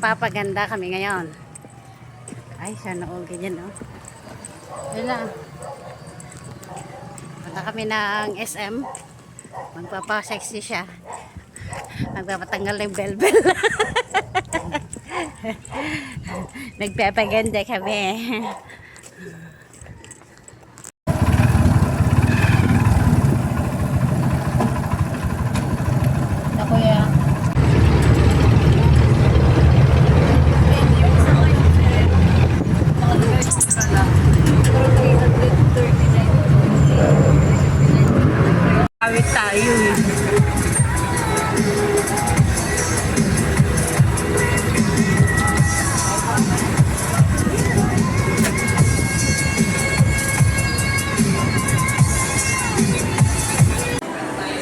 Magpapaganda kami ngayon. Ay, sana all ganyan, no? Yun lang. Punta kami ng SM. Magpapasexy siya. Magpapatanggal ng bell-bell. Nagpapaganda kami. Ako yan. Awit tayo eh.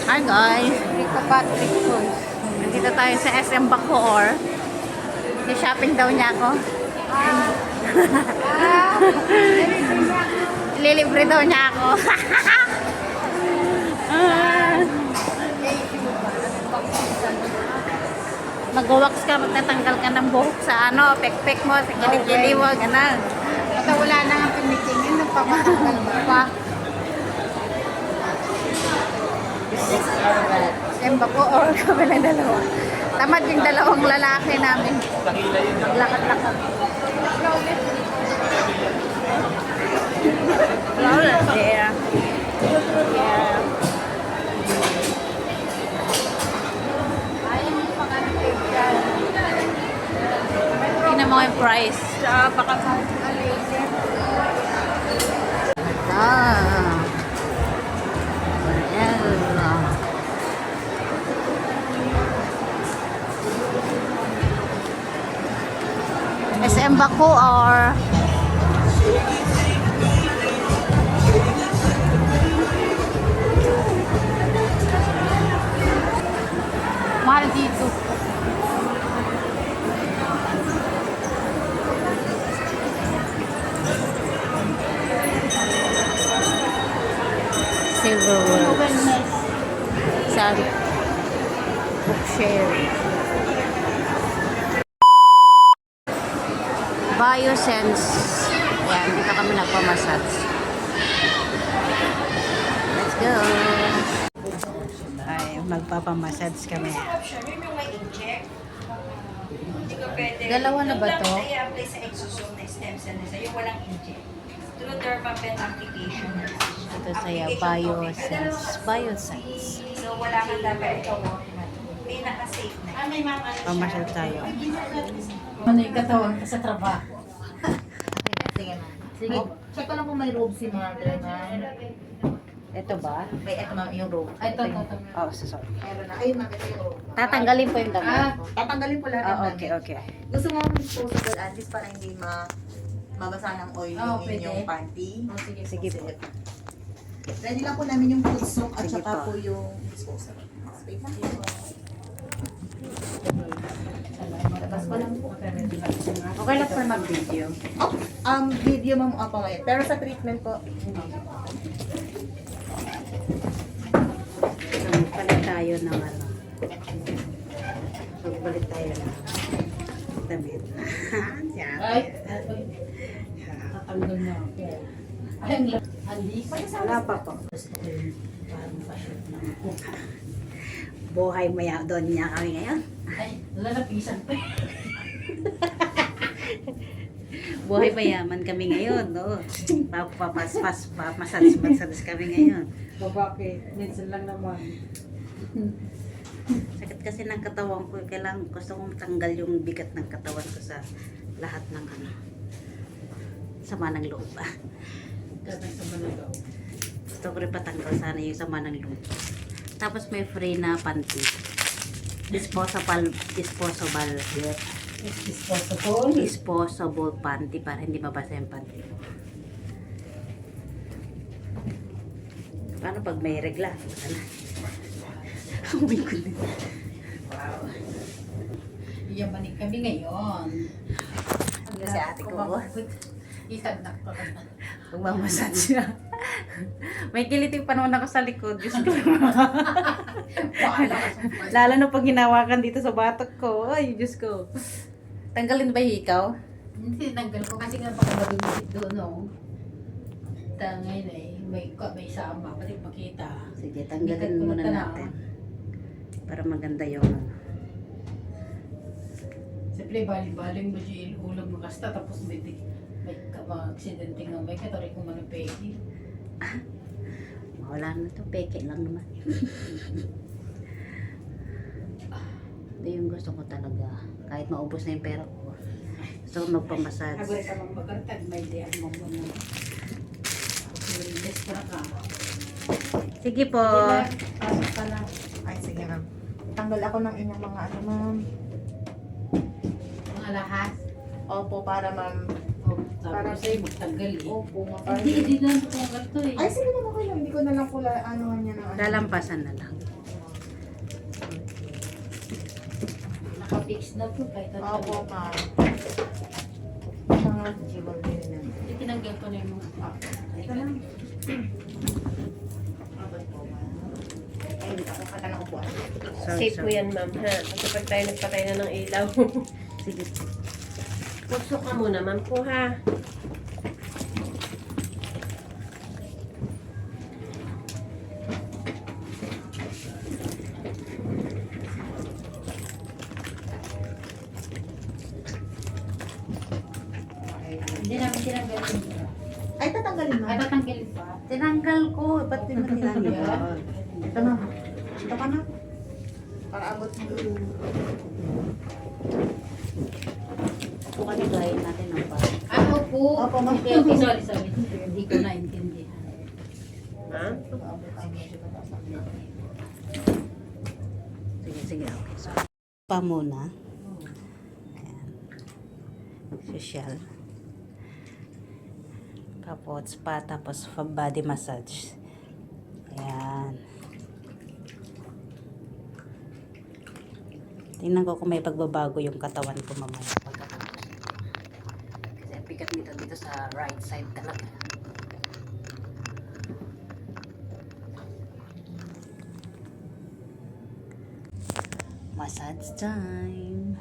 Hi guys, Rika Patrick Foods. Nandito tayo sa SM Bacoor. I-shopping daw niya ako. Lilibre daw niya ako. Mag-wax ka, magtatanggal ka ng buhok sa ano, pek-pek mo, sa kilikili mo, gano'n. At wala na nga pinitingin, nagpamatanggal mo pa. Semba ko or kami na dalawa. Tamad yung dalawang lalaki namin. Maglakad-lakad. Flawless there. Yeah. Tingnan mo yung price. Baka SM Bacoor. Mahal dito. Silverwood. Sa bookshare. Biosense. Yan, dito kami nagpamassage. Let's go. Ay, magpapamassage kami. Dalawa na ba to? I-apply sa exosome na stem cell nila, yung walang inject. Through dermapen application. Ito sa'yo, Biosense. Biosense. So, wala kang dapat ikaw may naka-safe na. May mga Pamassage tayo. Ano yung katawan ka sa trabaho? Sige. Sige. Check ko lang kung may robe si mother na. Ito ba? May eto ma'am yung robe. Ay, ito. Oh, sorry. Meron na. Ayun ma'am, ito yung robe. Tatanggalin po yung damit. Tatanggalin po lahat ng Ah, damit. okay, okay. Gusto mo disposable at least para hindi mabasa ng oil Oo, yung pwede. inyong panty. Oh, sige. Sige po. Ready lang po namin yung food soak at Sige saka po. po yung disposable. Wait lang. Labas pa lang po. Okay lang po mag-video. Oh, video ma'am ako ngayon. Pero sa treatment po, Palit tayo ng ano. Pagbalik tayo ng damit. Ay, tatanggal na ako. Ay, ang handi. Wala pa po. Parang fashion na ako. Buhay maya doon niya kami ngayon. Ay, lalapisan pa. Buhay mayaman kami ngayon, no? Massage kami ngayon. Bakit? Minsan lang naman. Sakit kasi ng katawan ko, kailangan gusto kong tanggal yung bigat ng katawan ko sa lahat ng ano. Sama ng loob. Katang sa managaw. Gusto ko rin patanggal sana yung sama ng loob. Tapos may free na panty. Disposable. Disposable. Disposable panty para hindi mabasa yung panty mo. Paano pag may regla? Ano? Oh my goodness. Wow. Yamanin kami ngayon. Ano si ate ko? Itagnak ko ka na. Magmamassage siya. May kiliting panahon ako sa likod. Diyos ko. Lalo na pag hinawakan dito sa batok ko. Ay, Diyos ko. Tanggalin ba ikaw? Hindi tinanggal ko kasi nga baka mabibisit doon, no? Tangay na eh. May sama. Pati makita. Sige, Bigat tanggalin ko na muna tanaw. natin. Para maganda yung Siyempre, bali-baling mo siya ulam mo kasta. Tapos may aksidente nga may katari kung manapegi. wala na to, peke lang naman. Ito yung gusto ko talaga. Kahit maubos na yung pera ko. Gusto ko magpamassage. Agad ka mang bagartag, may diyan mo muna. Release ka na ka. Sige po. Pasok ka na. Ay, sige ma'am. Tanggal ako ng inyong mga ano ma'am. Mga lahat. Opo, para ma'am. O, sabi ko sa'yo, magtanggal eh. Opo, mapay. Hindi na natunggal to eh. Ay, sige ma'am, okay lang. Hindi ko na lang pula anuhan niya ng ano. Lalampasan na lang. Nakapix na po kahit ano. Opo, ma'am. Mga jibal din na. Hindi tinanggal ko na yung mga Ito lang. Abot po, ma'am. Ay, hindi ako kata na upuan. Safe po yan, ma'am, ha? Kasi pag tayo nagpatay na ng ilaw. Sige. Puso ka muna, ma'am po, ha? Hindi namin tinanggal yung iba. Ay, tatanggalin Ay, ma'am. tatanggalin pa. Tinanggal ko. Ba't di mo tinanggal? Ito na. Ito ka na. Para abot mo. Ito ka nilayin natin ang pa. Ano po? Opo, ma'am. Okay, okay, sorry. Hindi ko naintindihan. Ha? Sige, sige. Okay. So, pa muna. Ayan. Social. Tapos spa, tapos body massage. Ayan. Tingnan ko kung may pagbabago yung katawan ko mamaya pagkatapos. Kasi ang bigat nito dito sa right side talaga. Massage time.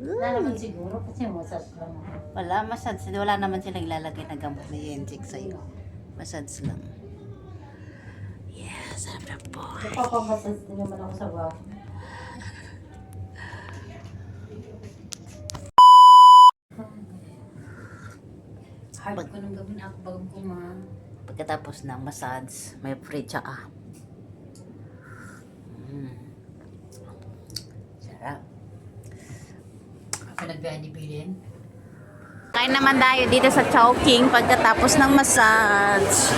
Wala naman siguro kasi massage lang. Wala, massage. Wala naman silang ilalagay na gamot na i-inject sa'yo. Massage lang. Yeah, sarap na po. Napapamassage din naman ako sa bahay. Hard ko nung gawin ako bago ko Pagkatapos ng massage, may free tsaka. Sarap. pinagbihan ni Bilin. Kain naman tayo dito sa Chowking pagkatapos ng massage.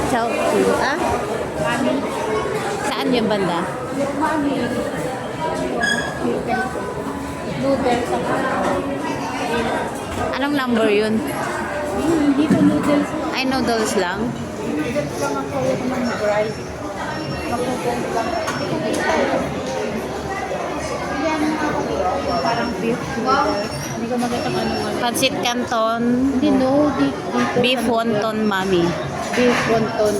Chowking, ah? Saan yung banda? Noodles ako. Anong number yun? Hindi ko noodles. Ay, noodles lang. Noodles lang ako with ng rice. Mag-noodles lang. Yan ako. Parang beef noodles. Hindi ko maganda kung ano. Pancit Canton, Hindi, no. Dito. beef wonton mami. Beef wonton.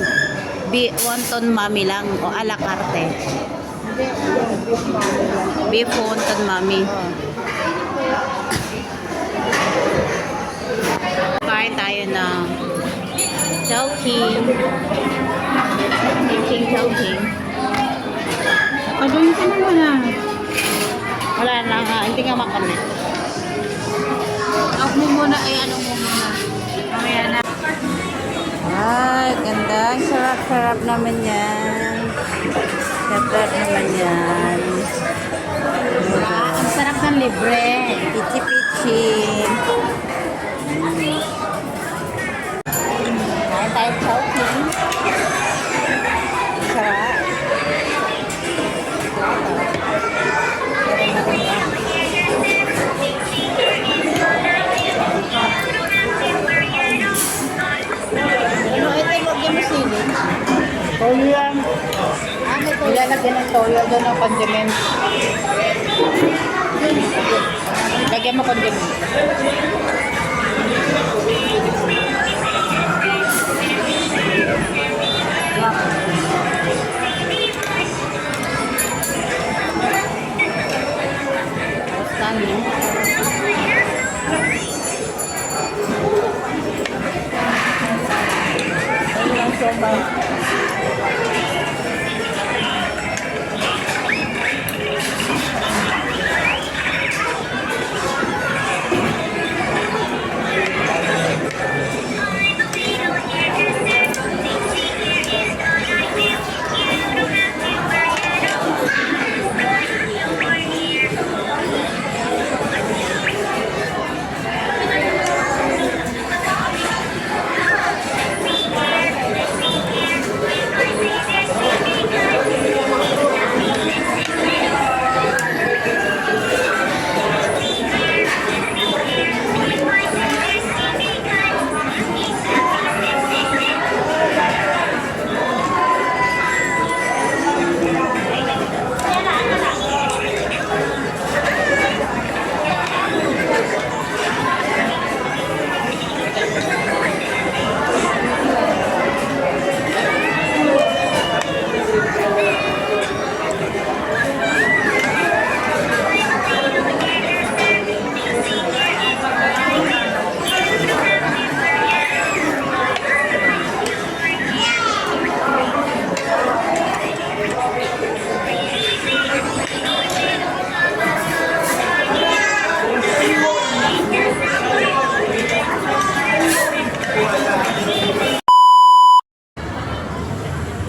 Wonton mami lang o a la carte. Hindi, beef mami lang. Beef wonton mami. Kain tayo ng Chowking. Chowking. Pagawin ka naman ah. Wala na nga, hindi nga makami. Off mo muna, ay ano mo muna. Mamaya na. Ay, ganda. Sarap-sarap naman yan. Sarap naman yan. Ang sarap ng libre. Pichi-pichi. Kain tayo Chowking. Sarap. Ano ito, huwag yung masili. Toyo yan. Ilalagyan ng toyo doon ng condiment. Lagyan mo condiment. Tapos ano. Ayun lang soba.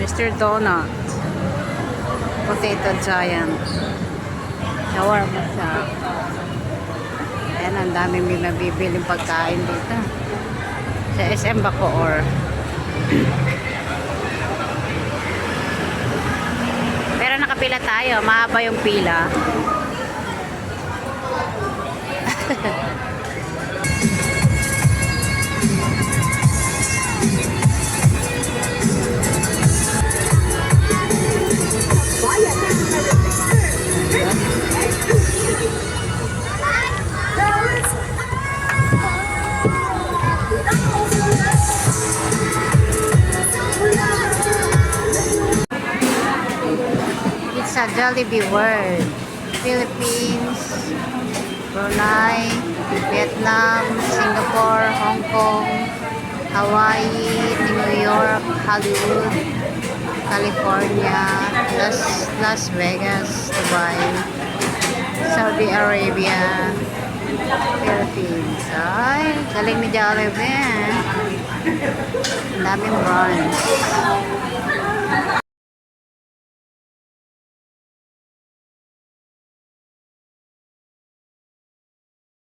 Mr. Donut. Potato Giant. Shawarma siya. Ayan, ang daming may mabibiling pagkain dito. Sa SM Bacoor. Pero nakapila tayo. Mahaba yung pila. It's a Jollibee World. Philippines, Brunei, Vietnam, Singapore, Hong Kong, Hawaii, New York, Hollywood, California, Las Vegas, Dubai, Saudi Arabia, Philippines. Ay, galing ni Jollibee. Ang daming branch.